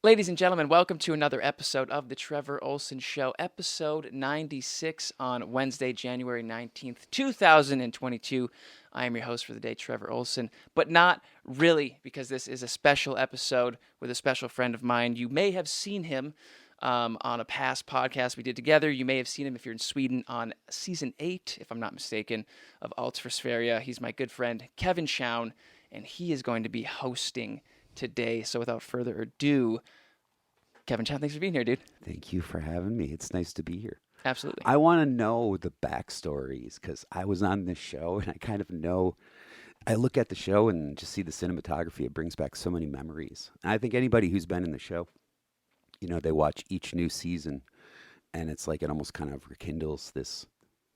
Ladies and gentlemen, welcome to another episode of The Trevor Ohlsen Show, episode 96 on Wednesday, January 19th, 2022. I am your host for the day, Trevor Ohlsen, but not really, because this is a special episode with a special friend of mine. You may have seen him on a past podcast we did together. You may have seen him if you're in Sweden on season 8, if I'm not mistaken, of Allt för Sverige. He's my good friend, Kevin Chown, and he is going to be hosting today. So without further ado, Kevin Chown, thanks for being here, dude. Thank you for having me. It's nice to be here. Absolutely. I want to know the backstories because I was on this show and I kind of know. I look at the show and just see the cinematography. It brings back so many memories. And I think anybody who's been in the show, they watch each new season and it's like it almost kind of rekindles this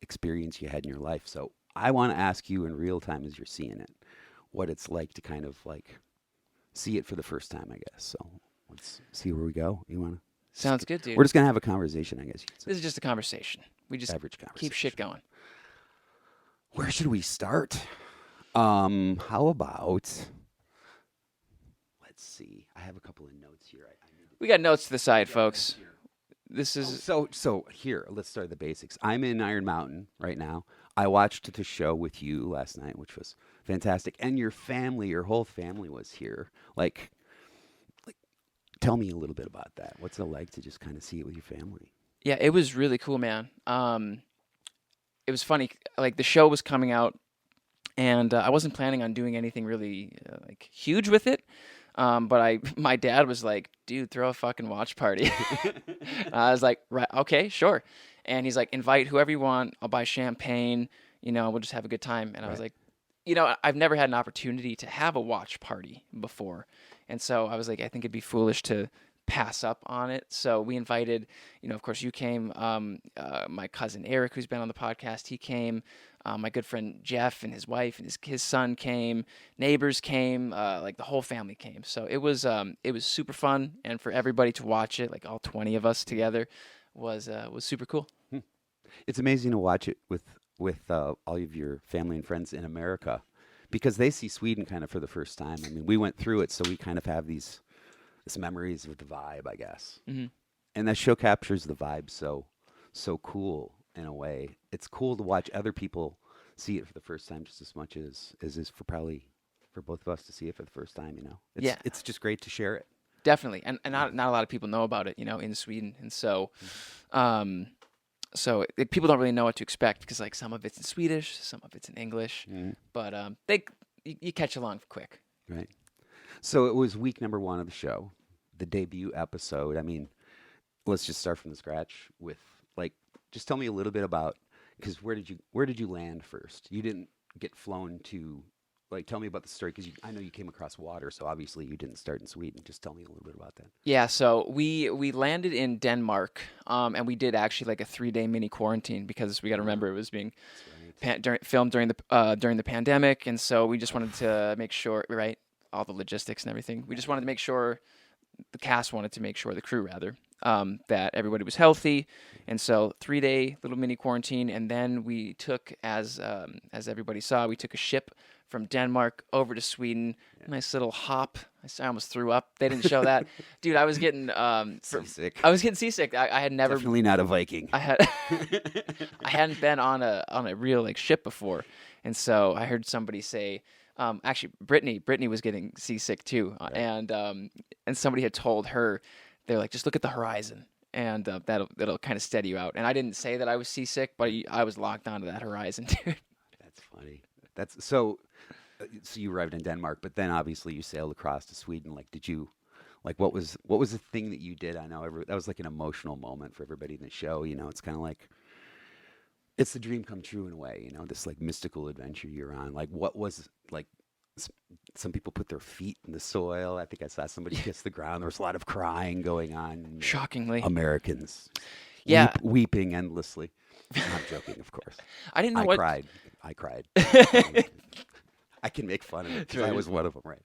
experience you had in your life. So I want to ask you in real time as you're seeing it, what it's like to kind of like see it for the first time, I guess. So let's see where we go. You want to? Sounds good, dude. We're just going to have a conversation, I guess you could say. This is just a conversation. We just Average conversation. keep shit going. Where should we start? How about, let's see. I have a couple of notes here. We got notes to the side, folks. Here. This is So here, let's start the basics. I'm in Iron Mountain right now. I watched the show with you last night, which was fantastic. And your whole family was here. Like, tell me a little bit about that. What's it like to just kind of see it with your family? yeah, it was really cool, man. It was funny. Like the show was coming out, and I wasn't planning on doing anything really like huge with it. But my dad was like, "Dude, throw a fucking watch party." I was like, "Right, okay, sure." And he's like, "Invite whoever you want. I'll buy champagne. We'll just have a good time." And I was like, I've never had an opportunity to have a watch party before, and so I was like, I think it'd be foolish to pass up on it. So we invited, of course, you came. My cousin Eric, who's been on the podcast, he came. My good friend Jeff and his wife and his son came. Neighbors came. Like the whole family came. So it was super fun, and for everybody to watch it, like all 20 of us together, was super cool. It's amazing to watch it with all of your family and friends in America because they see Sweden kind of for the first time. I mean, we went through it, so we kind of have these memories of the vibe, I guess. Mm-hmm. And that show captures the vibe so cool in a way. It's cool to watch other people see it for the first time just as much as is for both of us to see it for the first time, Yeah. It's just great to share it. Definitely, and not a lot of people know about it, in Sweden, and so, people don't really know what to expect because like some of it's in Swedish, some of it's in English, but you catch along quick. Right. So it was week number 1 of the show, the debut episode. I mean, let's just start from the scratch with just tell me a little bit about because where did you land first? You didn't get flown to. Tell me about the story because I know you came across water, so obviously you didn't start in Sweden. Just tell me a little bit about that. Yeah, so we landed in Denmark, and we did actually like a 3-day mini quarantine because we got to remember it was being filmed during the pandemic, and so we just wanted to make sure, right, all the logistics and everything. We just wanted to make sure the cast wanted to make sure, the crew rather, that everybody was healthy, and so 3-day little mini quarantine, and then we took as everybody saw, we took a ship from Denmark over to Sweden. Yeah. Nice little hop. I almost threw up. They didn't show that, dude. I was getting seasick. I was getting seasick. I had never definitely not a Viking. I hadn't been on a real ship before, and so I heard somebody say. Actually, Brittany was getting seasick too, right. And somebody had told her, they're like, just look at the horizon, and that'll kind of steady you out. And I didn't say that I was seasick, but I was locked onto that horizon, dude. That's funny. That's so. So you arrived in Denmark, but then obviously you sailed across to Sweden. Did you, what was the thing that you did? I know that was like an emotional moment for everybody in the show. It's kind of like. It's the dream come true in a way, this mystical adventure you're on. What was some people put their feet in the soil. I think I saw somebody kiss the ground. There was a lot of crying going on. Shockingly. Americans. Yeah. Weeping endlessly. I'm joking, of course. I didn't know I cried. I can make fun of it because I was one of them, right?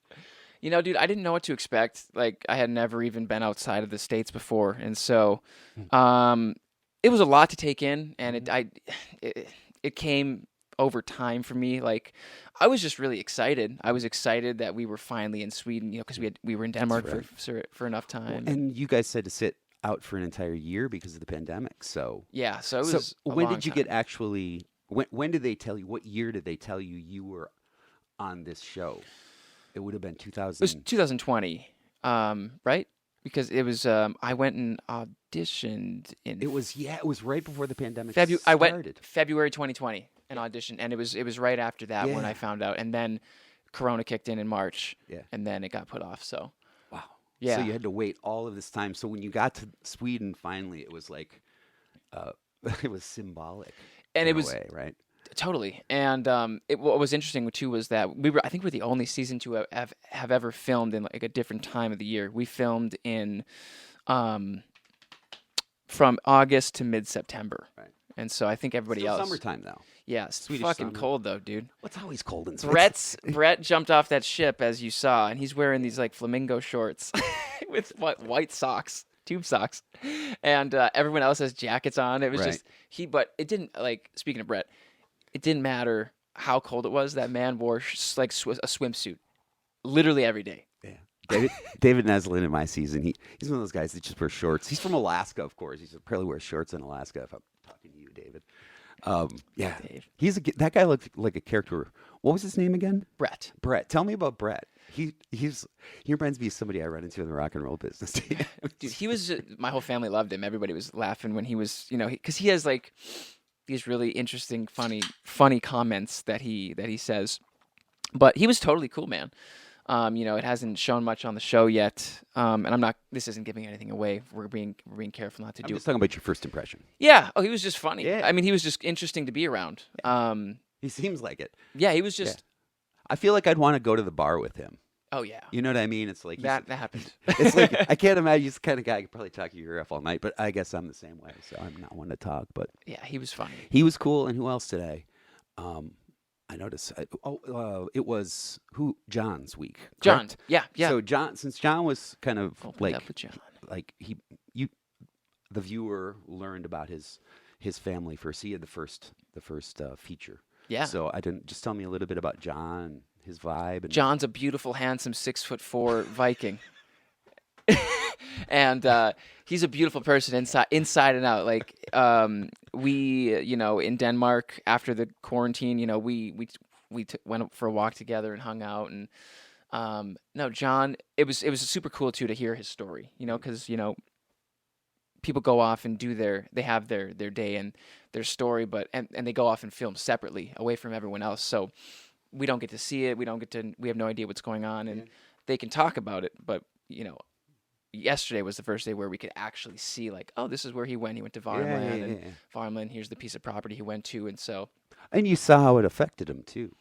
Dude, I didn't know what to expect. I had never even been outside of the States before. And so, it was a lot to take in, and it came over time for me. Like, I was just really excited. I was excited that we were finally in Sweden, because we were in Denmark right. for enough time. And you guys said to sit out for an entire year because of the pandemic. So yeah, so it was a when long did you time. get actually? When did they tell you? What year did they tell you you were on this show? It would have been It was 2000. 2020, right? Because it was I went and auditioned in It was right before the pandemic I went started. February 2020 and auditioned, and it was right after that when Yeah. I found out, and then Corona kicked in March, Yeah. and then it got put off. So Wow. yeah, So you had to wait all of this time. So when you got to Sweden, finally, it was like, it was symbolic and in it a was way, right? totally. And what was interesting too was that I think we're the only season to have ever filmed in like a different time of the year. We filmed in from August to mid-September. Right. And so I think everybody Still else. summertime though. Yeah, it's Swedish fucking summer. cold though, dude. What's always cold in Sweden? Brett jumped off that ship as you saw, and he's wearing these like flamingo shorts with white socks, tube socks, and everyone else has jackets on. It was Right. just but it didn't like. Speaking of Brett, it didn't matter how cold it was. That man wore a swimsuit, literally every day. Yeah. David Neslin in my season, he's one of those guys that just wears shorts. He's from Alaska, of course. He's probably wears shorts in Alaska. If I'm talking to you, David. Yeah, Dave. That guy looked like a character. What was his name again? Brett. Brett. Tell me about Brett. He reminds me of somebody I run into in the rock and roll business. Dude, he was. My whole family loved him. Everybody was laughing when he was, because he has like these really interesting, funny comments that he says. But he was totally cool, man. It hasn't shown much on the show yet, and I'm not. This isn't giving anything away. We're being careful not to I'm do just it. talking about your first impression. Yeah. Oh, he was just funny. Yeah. I mean, he was just interesting to be around. He seems like it. Yeah, he was just. I feel like I'd want to go to the bar with him. Oh yeah. You know what I mean? It's like That happened. It's like I can't imagine he's the kind of guy who could probably talk your ear off all night. But I guess I'm the same way, so I'm not one to talk. But Yeah, he was funny. he was cool. And who else today? I noticed. It was John's week. John. Correct? Yeah. So since John was kind of Opened up with John. like the viewer learned about his family first. He had the first feature. Yeah. So I didn't just tell me a little bit about John, his vibe. And John's a beautiful, handsome 6'4" Viking. And he's a beautiful person inside and out. Like we, in Denmark after the quarantine, we went for a walk together and hung out. And no, John, it was super cool too to hear his story. Because people go off and they have their day and their story, and they go off and film separately away from everyone else. So we don't get to see it. We have no idea what's going on, and they can talk about it. But yesterday was the first day where we could actually see, like, oh, this is where he went. He went to Varmland, and Varmland, here's the piece of property he went to, and so. And you saw how it affected him too.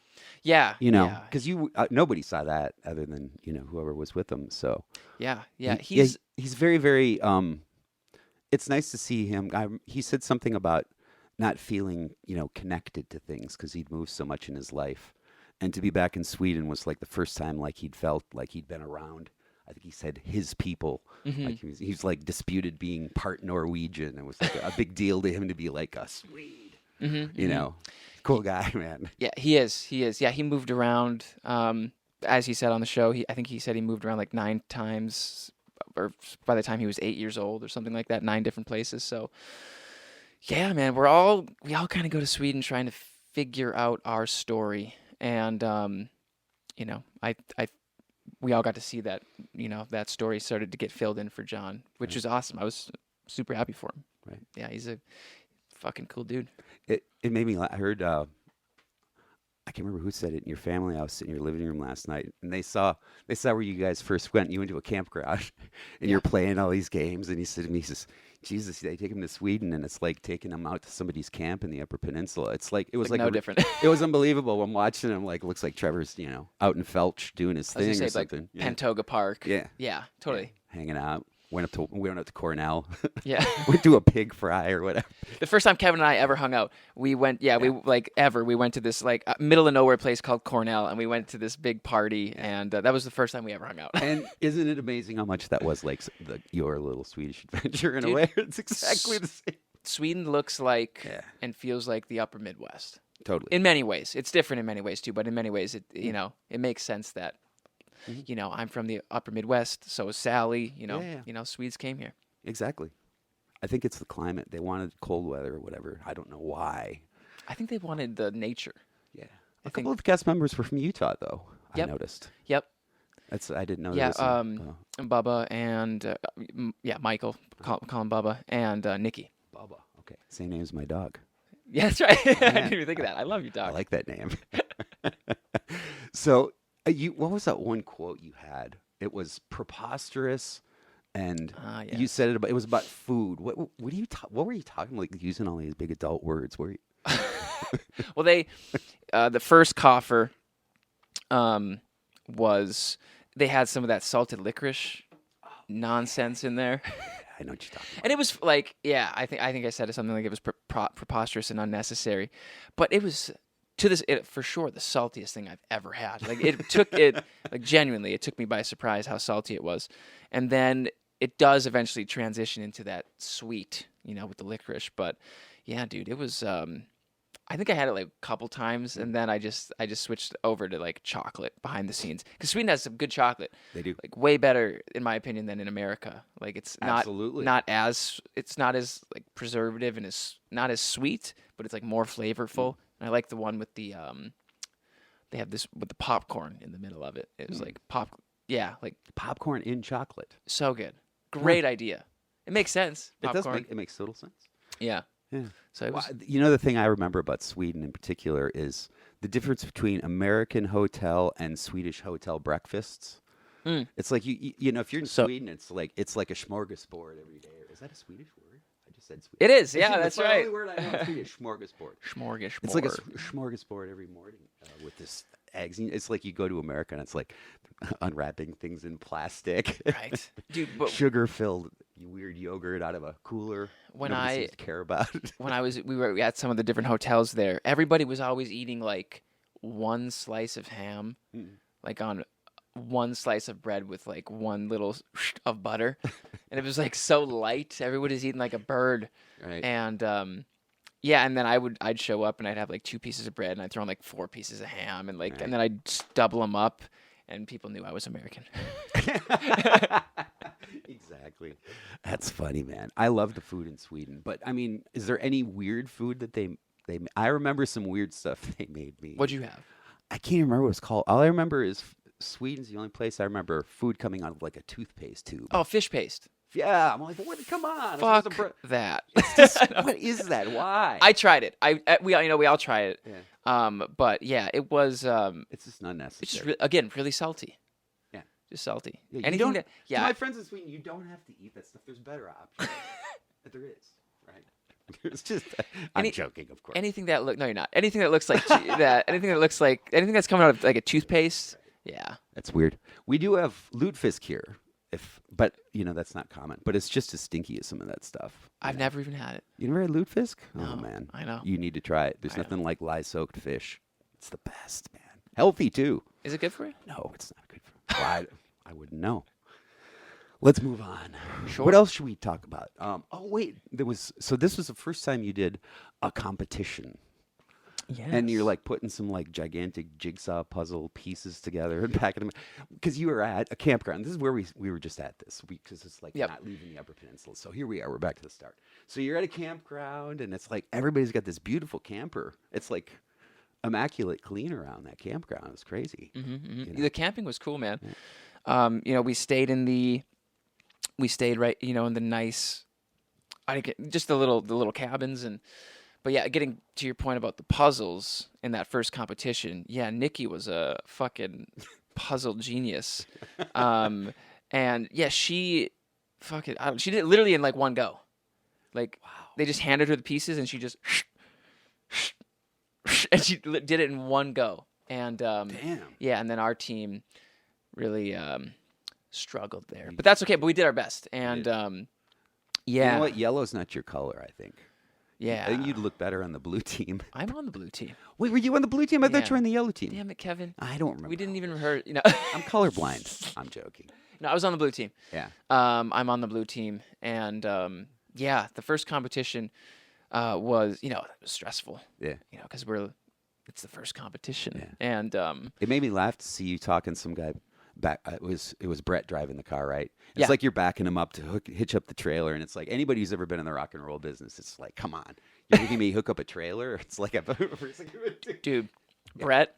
Yeah. Because nobody saw that other than whoever was with him. So. Yeah. He's very, very. It's nice to see him. He said something about not feeling, connected to things because he'd moved so much in his life, and to be back in Sweden was like the first time like he'd felt like he'd been around. I think he said his people. Mm-hmm. Like he was like disputed being part Norwegian. It was like a big deal to him to be like a Swede. Mm-hmm. Cool guy, man. Yeah, he is. Yeah, he moved around. As he said on the show, I think he said he moved around like 9 times, or by the time he was 8 years old or something like that, 9 different places. So, yeah, man, we all kind of go to Sweden trying to figure out our story, and we all got to see that, that story started to get filled in for John, which is awesome. I was super happy for him. Right. Yeah, he's a fucking cool dude. It made me. I heard. I can't remember who said it in your family. I was sitting in your living room last night, and they saw where you guys first went. You went to a camp garage, and you're playing all these games. And he said to me, he says, "Jesus, they take him to Sweden, and it's like taking him out to somebody's camp in the Upper Peninsula. It's like it was like no different. It was unbelievable. I'm watching him. Like, it looks like Trevor's, out in Felch doing his thing or something. Like Pantoga Park. Yeah, totally. Hanging out. We went up to Cornell. Yeah. Went to a pig fry or whatever. The first time Kevin and I ever hung out, we went to this like middle of nowhere place called Cornell, and we went to this big party, and that was the first time we ever hung out. And isn't it amazing how much that was like your little Swedish adventure in a way? It's exactly the same. Sweden looks like and feels like the upper Midwest. Totally. In many ways, it's different in many ways too. But in many ways, it it makes sense that I'm from the Upper Midwest. So is Sally. Swedes came here. Exactly. I think it's the climate. They wanted cold weather or whatever. I don't know why. I think they wanted the nature. Yeah. A couple of the cast members were from Utah, though. Yep. I noticed. Yep. I didn't know. Yeah. This. Bubba and Michael, call him Bubba, and Nikki. Bubba. Okay. Same name as my dog. Yeah, that's right. Oh, I didn't even think of that. I love your dog. I like that name. So, what was that one quote you had? It was preposterous, and yes. you said it was about food. What were you talking, like, using all these big adult words? Were you? Well, the first coffer, was they had some of that salted licorice nonsense in there. I know what you're talking about. And it was like, I think I said something like it was preposterous and unnecessary, but it was for sure the saltiest thing I've ever had. Like genuinely, it took me by surprise how salty it was, and then it does eventually transition into that sweet, with the licorice. But yeah, dude, it was. I think I had it like a couple times, and then I just switched over to like chocolate behind the scenes, because Sweden has some good chocolate. They do, like way better in my opinion than in America. Like it's not as like preservative and it's not as sweet, but it's like more flavorful. And I like the one with the they have this with the popcorn in the middle of it. It was like like popcorn in chocolate. So good, great idea. It makes sense. Popcorn. It makes total sense. Yeah. Yeah. So it was, the thing I remember about Sweden in particular is the difference between American hotel and Swedish hotel breakfasts. It's like if you're in Sweden, it's like a smorgasbord every day. Is that a Swedish word? I just said Swedish. It is. Yeah, that's right. The only word I know in Swedish, smorgasbord. Smorgasbord. It's like a smorgasbord every morning with this eggs. It's like you go to America and it's like unwrapping things in plastic. Right, dude. Sugar-filled weird yogurt out of a cooler. When Nobody seems to care about it. When we were at some of the different hotels there, everybody was always eating like one slice of ham, like on one slice of bread with like one little of butter, and it was like so light. Everybody's eating like a bird, right? And and then I'd show up and I'd have like 2 pieces of bread and I'd throw in like 4 pieces of ham and and then I'd double them up, and people knew I was American. Exactly. That's funny, man. I love the food in Sweden, but I mean, is there any weird food that they? I remember some weird stuff they made me. What'd you have? I can't remember what it's called. All I remember is Sweden's the only place I remember food coming out of like a toothpaste tube. Oh, fish paste. Yeah, I'm like, what? Come on, fuck that. What is that? Why? I tried it. We all tried it. Yeah. But yeah, it was. It's just unnecessary. It's just again really salty. Yeah, just salty. Yeah, anything that. Yeah, to my friends in Sweden, you don't have to eat that stuff. There's better options. But there is, right? It's just. I'm joking, of course. Anything that no, you're not. Anything that looks like that. Anything that looks like anything that's coming out of like a toothpaste. Right. Yeah, that's weird. We do have lutefisk here. But that's not common. But it's just as stinky as some of that stuff. I've never even had it. You never had lutefisk? No, oh man, I know. You need to try it. There's nothing like lye-soaked fish. It's the best, man. Healthy too. Is it good for you? No, it's not good for you. Well, I wouldn't know. Let's move on. Sure. What else should we talk about? Wait, this was the first time you did a competition. Yes. And you're like putting some like gigantic jigsaw puzzle pieces together and packing them, because you were at a campground. This is where we were just at this week, because it's like not leaving the Upper Peninsula. So here we are. We're back to the start. So you're at a campground, and it's like everybody's got this beautiful camper. It's like immaculate clean around that campground. It's crazy. Mm-hmm, mm-hmm. The camping was cool, man. Yeah. We stayed right, in the nice, just the little cabins and. But yeah, getting to your point about the puzzles in that first competition, Nikki was a fucking puzzle genius. And yeah, she did it literally in like one go. Like, they just handed her the pieces and she just, and she did it in one go. And damn. Yeah, and then our team really struggled there. But that's okay, but we did our best. And yeah. You know what? Yellow's not your color, I think. Yeah. I think you'd look better on the blue team. I'm on the blue team. Wait, were you on the blue team? I thought you were on the yellow team. Damn it, Kevin. I don't remember. We didn't even rehearse, I'm colorblind. I'm joking. No, I was on the blue team. Yeah. I'm on the blue team. And, the first competition was, it was stressful. Yeah. Because we're it's the first competition, Yeah. and It made me laugh to see you talking to some guy back. It was Brett driving the car, right? It's Yeah. like you're backing him up to hitch up the trailer, and it's like anybody who's ever been in the rock and roll business, it's like, come on, you're making me hook up a trailer. It's like dude, Brett.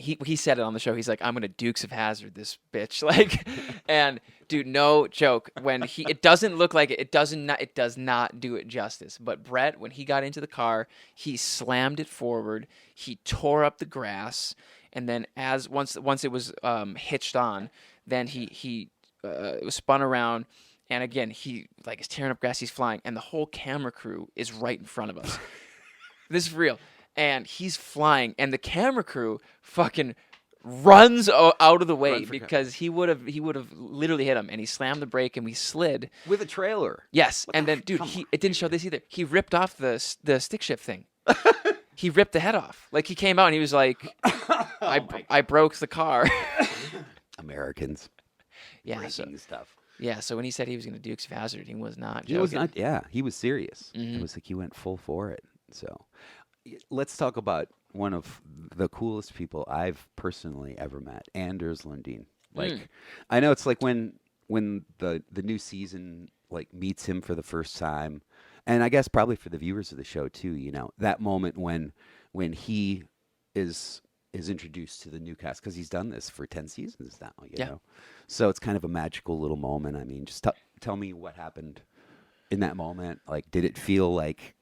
He said it on the show. He's like, I'm gonna Dukes of Hazzard this bitch, like, and dude, no joke. When it doesn't look like it. It does not do it justice. But Brett, when he got into the car, he slammed it forward. He tore up the grass, and then once it was hitched on, then he was spun around, and again he like is tearing up grass. He's flying, and the whole camera crew is right in front of us. This is real. And he's flying, and the camera crew fucking runs out of the way because he would have literally hit him, and he slammed the brake, and we slid with a trailer. Yes, and then dude, it didn't show this either. He ripped off the stick shift thing. He ripped the head off. Like he came out and he was like, "I broke the car." Americans, breaking stuff. Yeah, so when he said he was going to Dukes of Hazzard, he was not joking. He was not. Yeah, he was serious. Mm-hmm. It was like he went full for it. So. Let's talk about one of the coolest people I've personally ever met, Anders Lundin. Like, I know it's like when the new season like meets him for the first time, and I guess probably for the viewers of the show too. You know, that moment when he is introduced to the new cast because he's done this for 10 seasons now. You know, so it's kind of a magical little moment. I mean, just tell me what happened in that moment. Like, did it feel like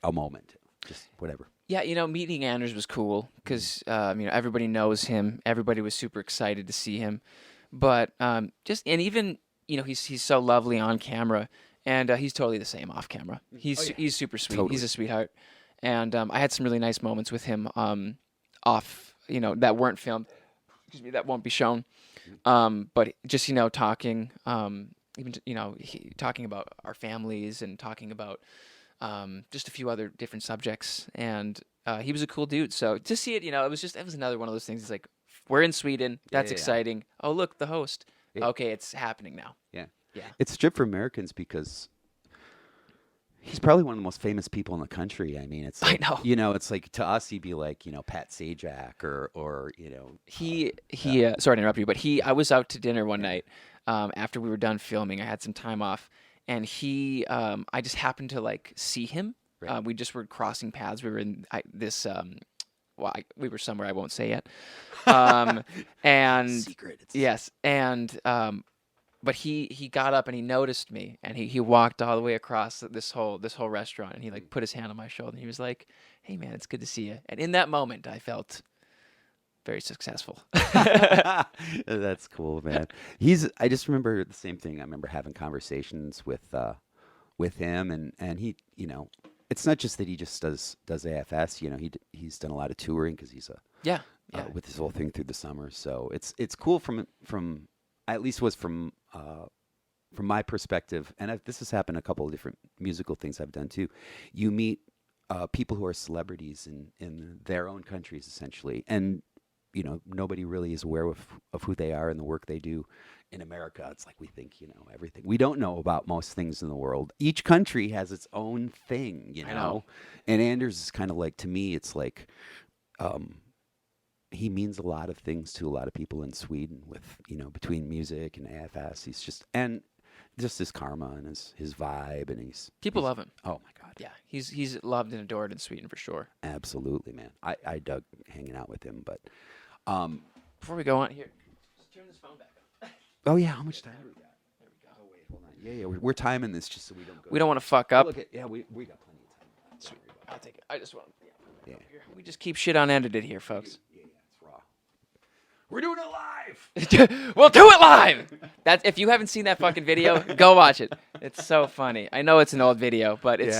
a moment? Just whatever. Yeah, you know, meeting Anders was cool because everybody knows him. Everybody was super excited to see him, but even he's so lovely on camera, and he's totally the same off camera. He's super sweet. Totally. He's a sweetheart, and I had some really nice moments with him off, that weren't filmed. Excuse me, that won't be shown. But just talking, talking about our families and talking about. Just a few other different subjects, and he was a cool dude. So to see it, it was another one of those things. It's like, we're in Sweden. That's exciting. Yeah. Oh, look, the host. Yeah. Okay, it's happening now. Yeah. It's a trip for Americans because he's probably one of the most famous people in the country. I mean, it's like, I know. It's like to us, he'd be like, Pat Sajak or He sorry to interrupt you, but I was out to dinner one night after we were done filming. I had some time off. And I just happened to see him. Right. We just were crossing paths. We were in we were somewhere I won't say yet. And secret. Yes, and but he got up and he noticed me, and he walked all the way across this whole restaurant, and he put his hand on my shoulder, and he was like, "Hey man, it's good to see you." And in that moment, I felt very successful. That's cool, man. I just remember the same thing. I remember having conversations with him, and he, it's not just that he just does AFS. He's done a lot of touring because he's with his whole thing through the summer. So it's cool from at least was from my perspective, and this has happened a couple of different musical things I've done too. You meet people who are celebrities in their own countries essentially, and nobody really is aware of who they are and the work they do in America. It's like we think, everything. We don't know about most things in the world. Each country has its own thing, I know. And Anders is kind of like, to me, it's like he means a lot of things to a lot of people in Sweden with, between music and AFS. He's just his karma and his vibe, and people love him. Oh my God. Yeah. He's loved and adored in Sweden for sure. Absolutely, man. I dug hanging out with him, but before we go on here, just turn this phone back on. Oh yeah, how much time do we got? There we go. Oh wait, hold on. Yeah, we're timing this just so we don't go. We don't want to fuck up. We got plenty of time. Sweet. I'll take it. I just want. Yeah. We just keep shit unedited here, folks. Yeah, it's raw. We're doing it live. We'll do it live. If you haven't seen that fucking video, go watch it. It's so funny. I know it's an old video, but it's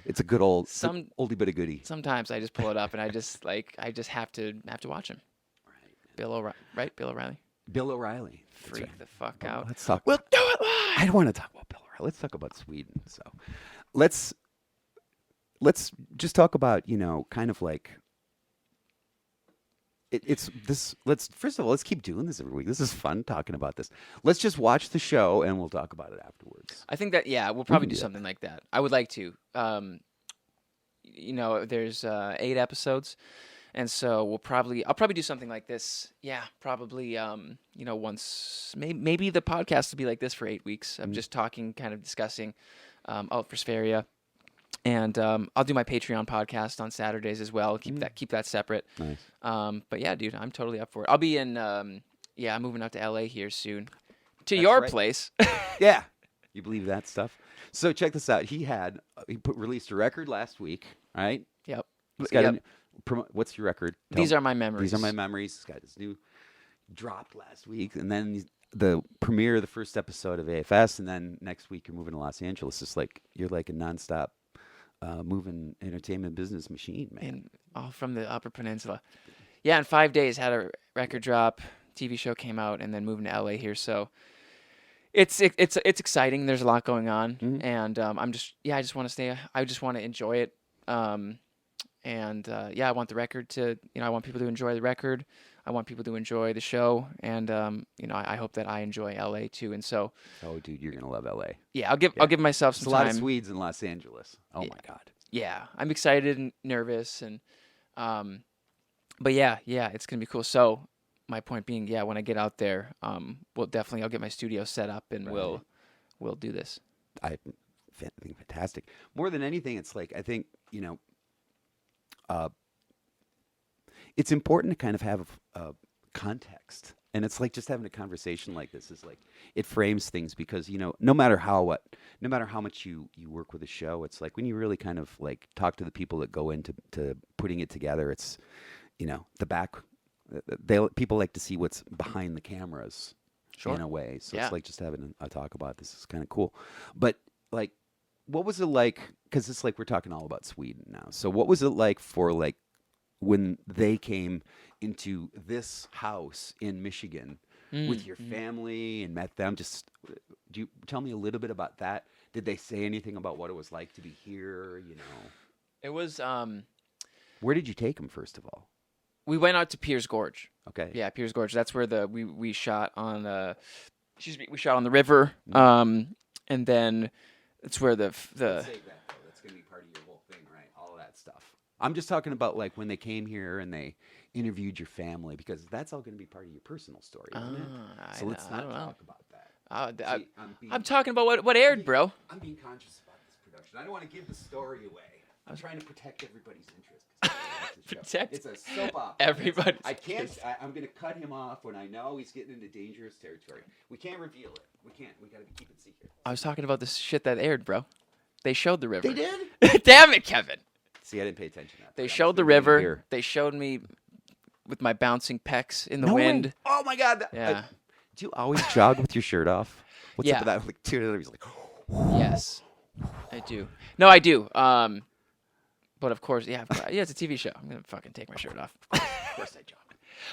it's a good old oldie but a goodie. Sometimes I just pull it up and I just have to watch him. Right. Bill O'Reilly. Bill O'Reilly. Freak the fuck out. Let's talk. We'll do it live. I don't want to talk about Bill O'Reilly. Let's talk about Sweden. So, let's just talk about kind of like. It's this. First of all, let's keep doing this every week. This is fun talking about this. Let's just watch the show and we'll talk about it afterwards. I think that we'll probably do something like that. I would like to. there's 8 episodes. And so I'll probably do something like this. Yeah, probably, once, maybe the podcast will be like this for 8 weeks of just talking, kind of discussing Allt för Sverige. And I'll do my Patreon podcast on Saturdays as well. Keep that separate. Nice. But yeah, dude, I'm totally up for it. I'll be in, I'm moving out to LA here soon. To That's your right. place. Yeah. You believe that stuff? So check this out. He released a record last week, right? Yep. He's got Yep. what's your record? These are my memories. These are my memories. He's got his new dropped last week, and then the premiere of the first episode of AFS, and then next week you're moving to Los Angeles. It's like you're like a nonstop moving entertainment business machine, man. And all from the Upper Peninsula. Yeah, in 5 days had a record drop, TV show came out, and then moving to LA here. So it's exciting. There's a lot going on, and I just want to stay. I just want to enjoy it. I want the record to, I want people to enjoy the record. I want people to enjoy the show, and I hope that I enjoy LA too. And so, oh, dude, you're gonna love LA. Yeah, I'll give myself some time. A lot time. of Swedes in Los Angeles. Oh my God. Yeah, I'm excited and nervous, and but yeah, it's gonna be cool. So my point being, when I get out there, I'll get my studio set up, and we'll do this. I think fantastic. More than anything, it's like I think it's important to kind of have a context, and it's like just having a conversation like this is like it frames things because no matter how much you work with a show, it's like when you really kind of like talk to the people that go into putting it together, it's the back. People like to see what's behind the cameras, sure. in a way. So it's like just having a talk about this is kind of cool. But like, what was it like? Because it's like we're talking all about Sweden now. So what was it like for like when they came into this house in Michigan with your family and met them? Just do you tell me a little bit about that? Did they say anything about what it was like to be here? It was. Where did you take them first of all? We went out to Piers Gorge. Okay. Yeah, Piers Gorge. That's where we shot on we shot on the river. And then it's where the Save that though. That's gonna be part of your whole thing, right? All of that stuff. I'm just talking about like when they came here and they interviewed your family, because that's all gonna be part of your personal story, isn't it? So let's not talk about that. I'm talking about what aired, bro. I'm being conscious about this production. I don't want to give the story away. I'm trying to protect everybody's interest. Protect it's a soap opera. Everybody. I can't. I'm going to cut him off when I know he's getting into dangerous territory. We can't reveal it. We can't. We got to keep it secret. I was talking about this shit that aired, bro. They showed the river. They did? Damn it, Kevin. See, I didn't pay attention to that. They showed the river. They showed me with my bouncing pecs in the wind. Way. Oh my God. Yeah. Do you always jog with your shirt off? What's Yeah. up with that? Like two he's like. Yes, I do. No, I do. But of course, it's a TV show. I'm gonna fucking take my shirt off. Of course I jog.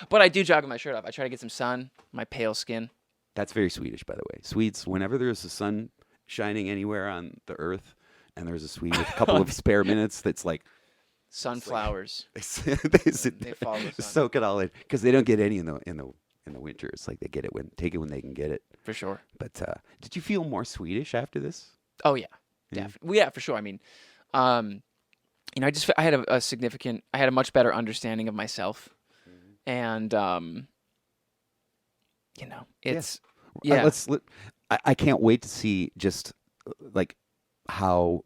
But I do jog with my shirt off. I try to get some sun. My pale skin. That's very Swedish, by the way. Swedes, whenever there's the sun shining anywhere on the earth, and there's a Swede with a couple of spare minutes, that's like sunflowers. They follow the sun. soak it all in because they don't get any in the winter. It's like they get it take it when they can get it. For sure. But did you feel more Swedish after this? Oh yeah, definitely. Well, yeah, for sure. I mean, I had I had a much better understanding of myself, and it's I can't wait to see just like how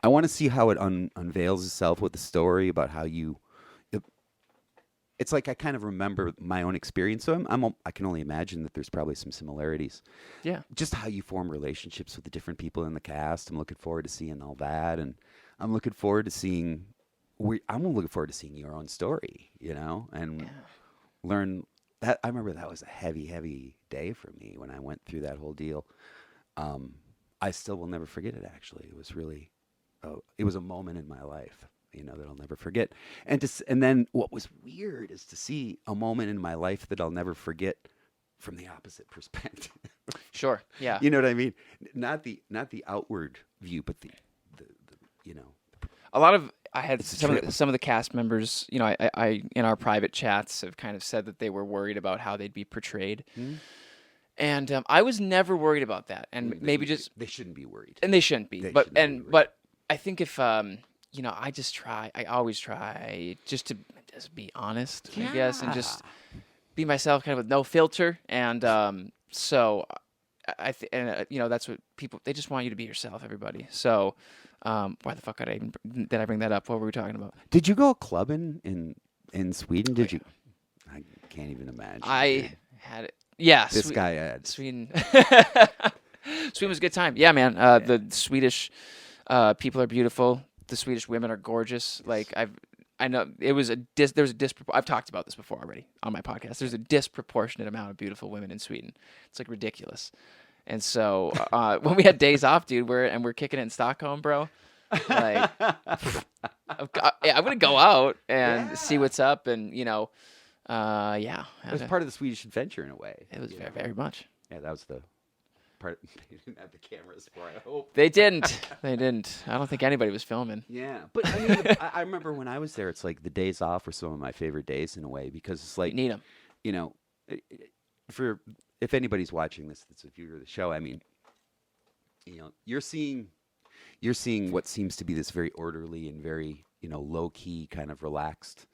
I want to see how it unveils itself with the story about how it's like I kind of remember my own experience, so I can only imagine that there's probably some similarities. Yeah, just how you form relationships with the different people in the cast. I'm looking forward to seeing all that, and I'm looking forward to seeing your own story, and learn that. I remember that was a heavy, heavy day for me when I went through that whole deal. I still will never forget it. Actually, it was really, it was a moment in my life, that I'll never forget. And then what was weird is to see a moment in my life that I'll never forget from the opposite perspective. Sure. Yeah. You know what I mean? Not the outward view, but the a lot of I had some of the cast members, I in our private chats have kind of said that they were worried about how they'd be portrayed. Mm-hmm. And I was never worried about that. And maybe just they shouldn't be worried. And they shouldn't be. But I think if I always try just to just be honest, I guess, and just be myself, kind of with no filter. And so and that's what they just want you to be yourself, everybody. So why the fuck did I bring that up? What were we talking about? Did you go clubbing in Sweden? Did you? I can't even imagine. I had it. Yeah, this guy had Sweden. Sweden was a good time. Yeah, man. The Swedish people are beautiful. The Swedish women are gorgeous. Like I know it was I've talked about this before already on my podcast. There's a disproportionate amount of beautiful women in Sweden. It's like ridiculous. And so when we had days off, dude, we're kicking it in Stockholm, bro. Like, I'm gonna go out and see what's up, and it was part of the Swedish adventure in a way. It was very much. Yeah, that was the part. They didn't have the cameras for. I hope they didn't. They didn't. I don't think anybody was filming. Yeah, but I mean, I remember when I was there. It's like the days off were some of my favorite days in a way because it's like you need them. If anybody's watching this, that's a viewer of the show. I mean, you're seeing what seems to be this very orderly and very low key kind of relaxed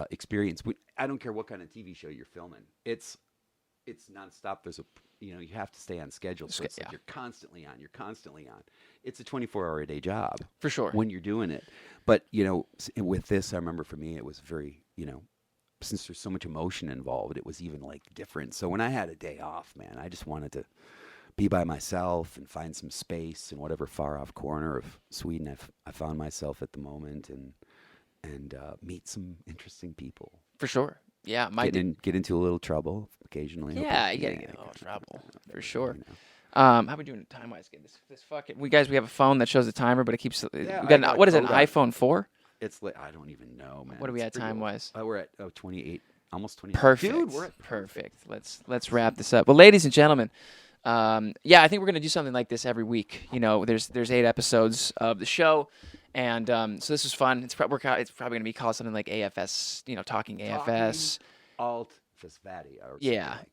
experience. I don't care what kind of TV show you're filming. It's nonstop. There's you have to stay on schedule. So it's like you're constantly on. It's a 24-hour a day job for sure when you're doing it. But with this, I remember for me, it was very since there's so much emotion involved, it was even like different. So when I had a day off, man, I just wanted to be by myself and find some space in whatever far off corner of Sweden I found myself at the moment, and meet some interesting people. For sure. Yeah, get into a little trouble occasionally. Yeah, you gotta get in a little trouble for sure. How are we doing time wise? This fucking we have a phone that shows the timer, but it keeps. Yeah, we got what is it? An iPhone 4? It's I don't even know, man. What are we at time wise? We're at 28, almost 28. Perfect. Dude, we're at perfect. Let's wrap this up. Well, ladies and gentlemen, I think we're gonna do something like this every week. There's 8 episodes of the show, and so this is fun. It's probably gonna be called something like AFS. Talking AFS. Allt för Sverige.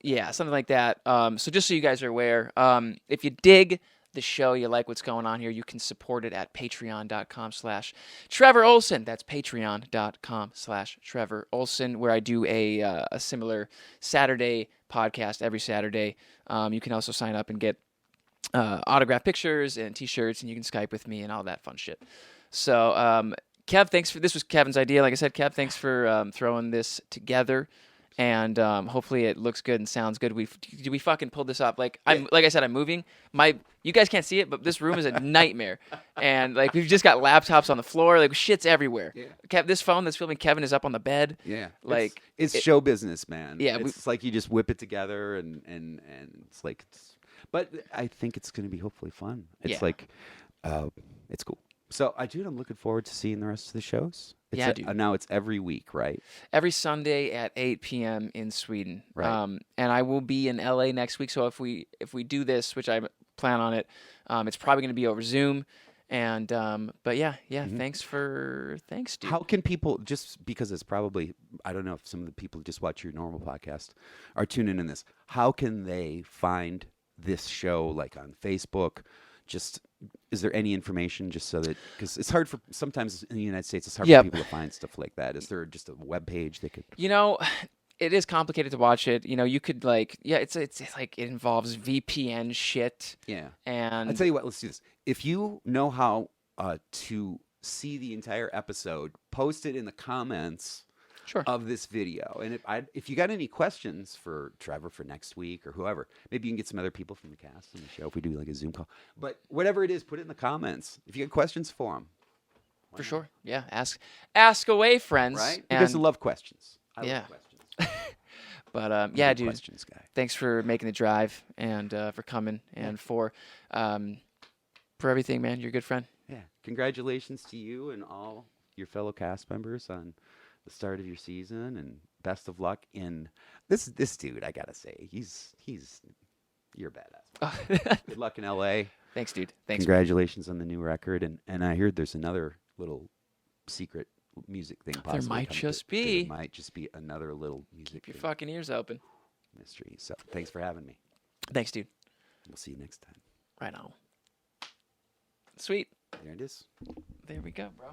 Yeah, something like that. So just so you guys are aware, if you dig the show, you like what's going on here, you can support it at patreon.com/Trevor Ohlsen. That's patreon.com/Trevor Ohlsen, where I do a similar Saturday podcast every Saturday. You can also sign up and get autographed pictures and T-shirts, and you can Skype with me and all that fun shit. So, Kev, this was Kevin's idea. Like I said, Kev, thanks for throwing this together. And hopefully it looks good and sounds good. We fucking pulled this off. Like I'm moving. You guys can't see it, but this room is a nightmare. And like we've just got laptops on the floor. Like shit's everywhere. Yeah. This phone that's filming Kevin is up on the bed. Yeah. Like it's show business, man. Yeah. It's like you just whip it together and it's like. But I think it's going to be hopefully fun. It's like, it's cool. So, I'm looking forward to seeing the rest of the shows. Dude. Now it's every week, right? Every Sunday at 8 p.m. in Sweden. Right. And I will be in LA next week. So if we do this, which I plan on it, it's probably going to be over Zoom. And but thanks, dude. How can people, just because it's probably, I don't know if some of the people who just watch your normal podcast are tuning in this. How can they find this show, like on Facebook? Is there any information just so that, because it's hard sometimes in the United States, it's hard for people to find stuff like that. Is there just a web page they could? It is complicated to watch it. You could it's like it involves VPN shit. Yeah. And I'll tell you what, let's do this. If you know how to see the entire episode, post it in the comments. Sure. Of this video. And if you got any questions for Trevor for next week or whoever, maybe you can get some other people from the cast on the show if we do like a Zoom call. But whatever it is, put it in the comments. If you got questions for them. For sure. Yeah. Ask away, friends. Right? Because I love questions. I love questions. But dude. Questions guy. Thanks for making the drive and for coming and for everything, man. You're a good friend. Yeah. Congratulations to you and all your fellow cast members on the start of your season, and best of luck in this dude. I gotta say, you're a badass. Good luck in LA. Thanks, dude. Thanks. Congratulations on the new record, and I heard there's another little secret music thing. There might just be. There might just be another little music. Keep your fucking ears open. Mystery. So thanks for having me. Thanks, dude. We'll see you next time. Right on. Sweet. There it is. There we go, bro.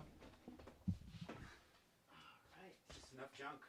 enough junk.